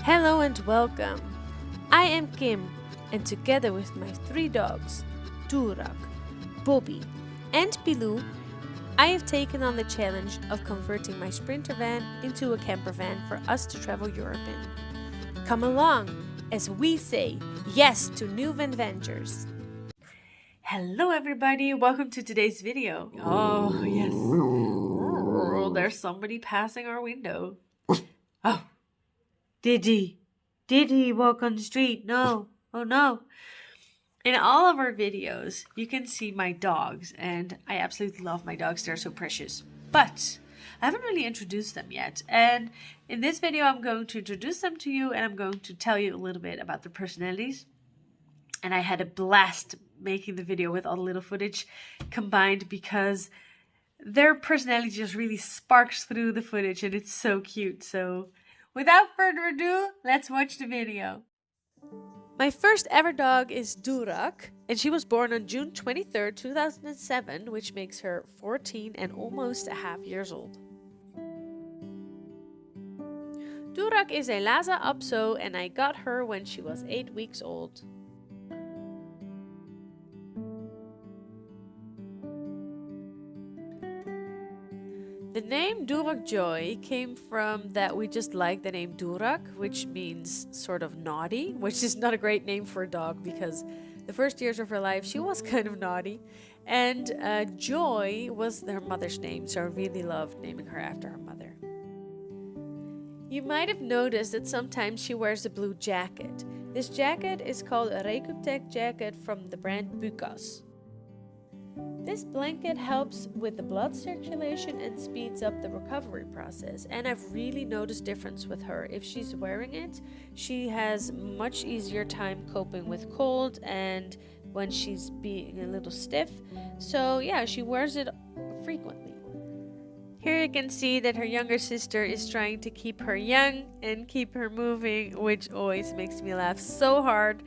Hello and welcome. I am Kim, and together with my 3 dogs, Doerak, Bobby, and Pilou, I have taken on the challenge of converting my Sprinter van into a camper van for us to travel Europe in. Come along as we say yes to Newvanventures. Hello everybody, welcome to today's video. Oh yes, there's somebody passing our window. Oh, did he walk on the street? No, oh no. In all of our videos, you can see my dogs, and I absolutely love my dogs. They're so precious. But I haven't really introduced them yet. And in this video, I'm going to introduce them to you, and I'm going to tell you a little bit about their personalities. And I had a blast making the video with all the little footage combined because their personality just really sparks through the footage, and it's so cute. So without further ado, let's watch the video. My first ever dog is Doerak, and she was born on June 23rd, 2007, which makes her 14 and almost a half years old. Doerak is a Lhasa Apso, and I got her when she was 8 weeks old. The name Doerak Joy came from that we just like the name Doerak, which means sort of naughty, which is not a great name for a dog because the first years of her life she was kind of naughty. And Joy was her mother's name, so I really loved naming her after her mother. You might have noticed that sometimes she wears a blue jacket. This jacket is called a Recutech jacket from the brand Bukas. This blanket helps with the blood circulation and speeds up the recovery process, and I've really noticed difference with her. If she's wearing it, she has much easier time coping with cold and when she's being a little stiff. So yeah, she wears it frequently. Here you can see that her younger sister is trying to keep her young and keep her moving, which always makes me laugh so hard.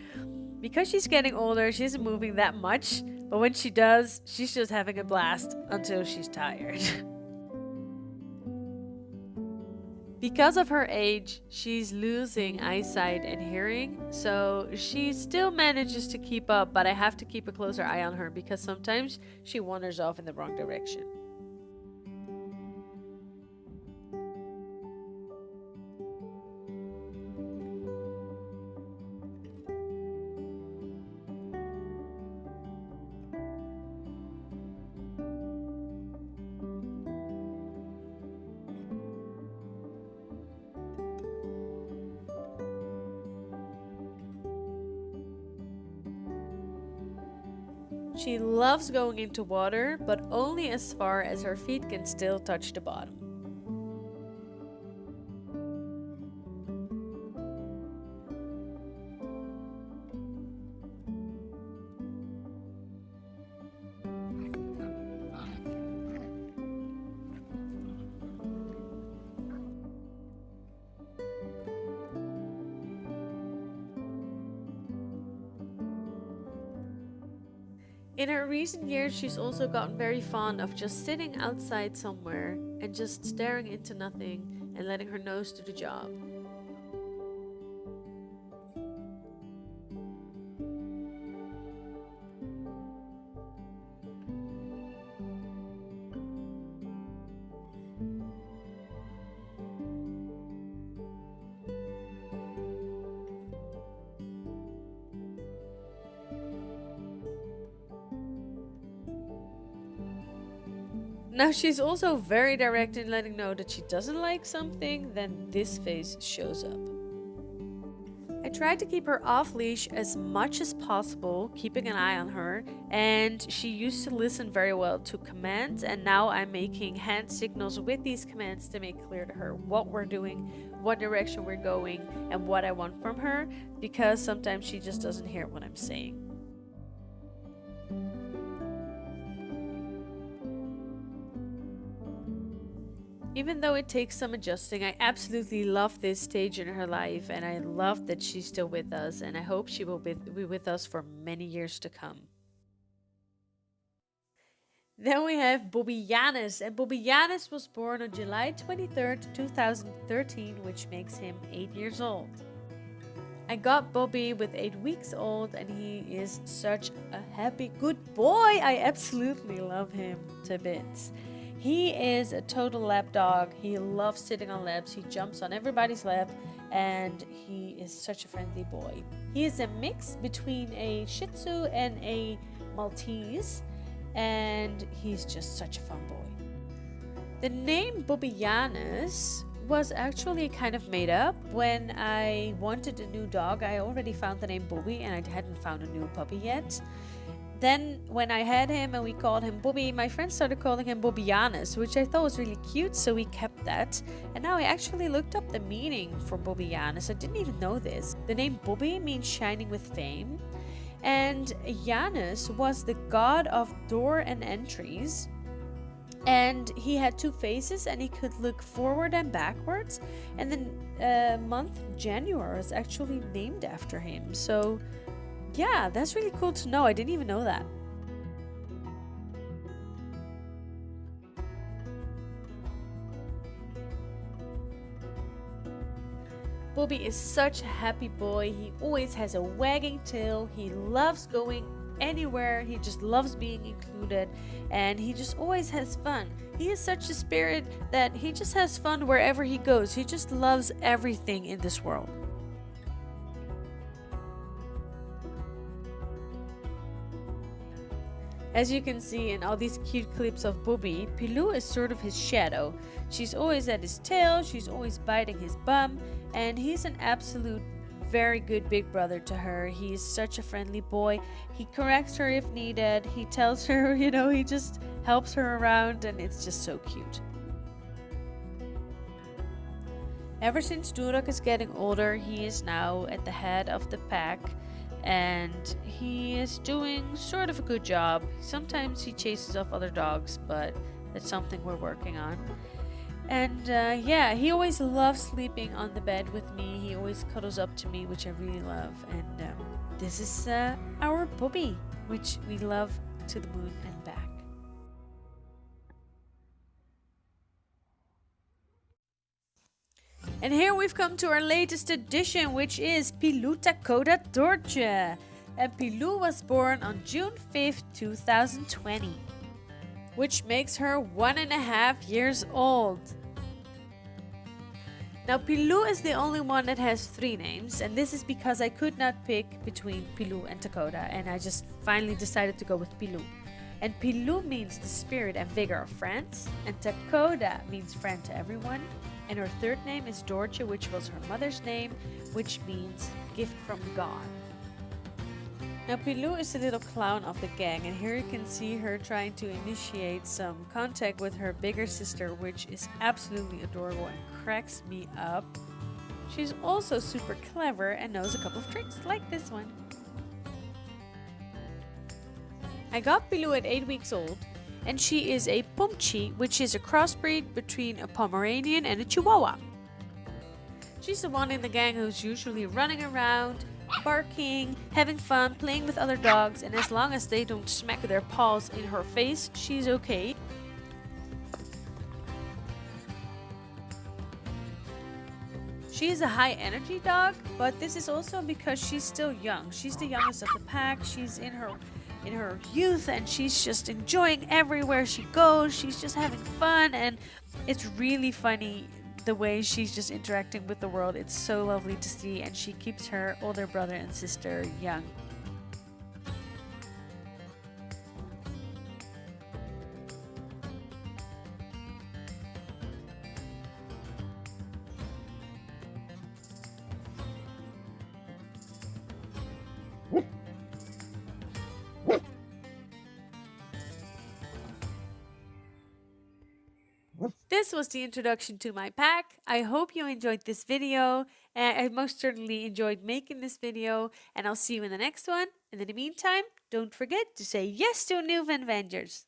Because she's getting older, she isn't moving that much. But when she does, she's just having a blast until she's tired. Because of her age, she's losing eyesight and hearing, so she still manages to keep up, but I have to keep a closer eye on her because sometimes she wanders off in the wrong direction. She loves going into water, but only as far as her feet can still touch the bottom. In her recent years, she's also gotten very fond of just sitting outside somewhere and just staring into nothing and letting her nose do the job. Now she's also very direct in letting know that she doesn't like something, then this face shows up. I tried to keep her off leash as much as possible, keeping an eye on her, and she used to listen very well to commands, and now I'm making hand signals with these commands to make clear to her what we're doing, what direction we're going, and what I want from her, because sometimes she just doesn't hear what I'm saying. Even though it takes some adjusting, I absolutely love this stage in her life, and I love that she's still with us, and I hope she will be with us for many years to come. Then we have Bobby Janis, and Bobby Janis was born on July 23rd, 2013, which makes him 8 years old. I got Bobby with 8 weeks old, and he is such a happy, good boy. I absolutely love him to bits. He is a total lap dog. He loves sitting on laps. He jumps on everybody's lap, and he is such a friendly boy. He is a mix between a Shih Tzu and a Maltese, and he's just such a fun boy. The name Bobbianus was actually kind of made up. When I wanted a new dog, I already found the name Bobby, and I hadn't found a new puppy yet. Then when I had him and we called him Bobby, my friends started calling him Bobbianus, which I thought was really cute, so we kept that. And now I actually looked up the meaning for Bobbianus. I didn't even know this. The name Bobby means shining with fame, and Janus was the god of door and entries. And he had 2 faces, and he could look forward and backwards. And the month January is actually named after him. So yeah, that's really cool to know. I didn't even know that. Bobby is such a happy boy. He always has a wagging tail. He loves going anywhere. He just loves being included, and he just always has fun. He is such a spirit that he just has fun wherever he goes. He just loves everything in this world. As you can see in all these cute clips of Bobby, Pilou is sort of his shadow. She's always at his tail, she's always biting his bum, and he's an absolute very good big brother to her. He's such a friendly boy. He corrects her if needed. He tells her, he just helps her around, and it's just so cute. Ever since Doerak is getting older, he is now at the head of the pack, and he is doing sort of a good job. Sometimes he chases off other dogs, but that's something we're working on. And yeah, he always loves sleeping on the bed with me. He always cuddles up to me, which I really love. And this is our Bobby, which we love to the moon and back. And here we've come to our latest addition, which is Pilou Dakota Dorje. And Pilou was born on June 5th, 2020, which makes her 1.5 years old. Now Pilou is the only one that has 3 names, and this is because I could not pick between Pilou and Dakota, and I just finally decided to go with Pilou. And Pilou means the spirit and vigor of France, and Dakota means friend to everyone. And her 3rd name is Dorje, which was her mother's name, which means gift from God. Now Pilou is the little clown of the gang, and here you can see her trying to initiate some contact with her bigger sister, which is absolutely adorable and cracks me up. She's also super clever and knows a couple of tricks, like this one. I got Pilou at 8 weeks old, and she is a Pomchi, which is a crossbreed between a Pomeranian and a Chihuahua. She's the one in the gang who's usually running around, barking, having fun, playing with other dogs, and as long as they don't smack their paws in her face, she's okay. She is a high energy dog, but this is also because she's still young. She's the youngest of the pack. She's in her youth, and she's just enjoying everywhere she goes. She's just having fun, and it's really funny the way she's just interacting with the world. It's so lovely to see, and she keeps her older brother and sister young. This was the introduction to my pack. I hope you enjoyed this video, and I most certainly enjoyed making this video, and I'll see you in the next one. And in the meantime, don't forget to say yes to Newvanventures.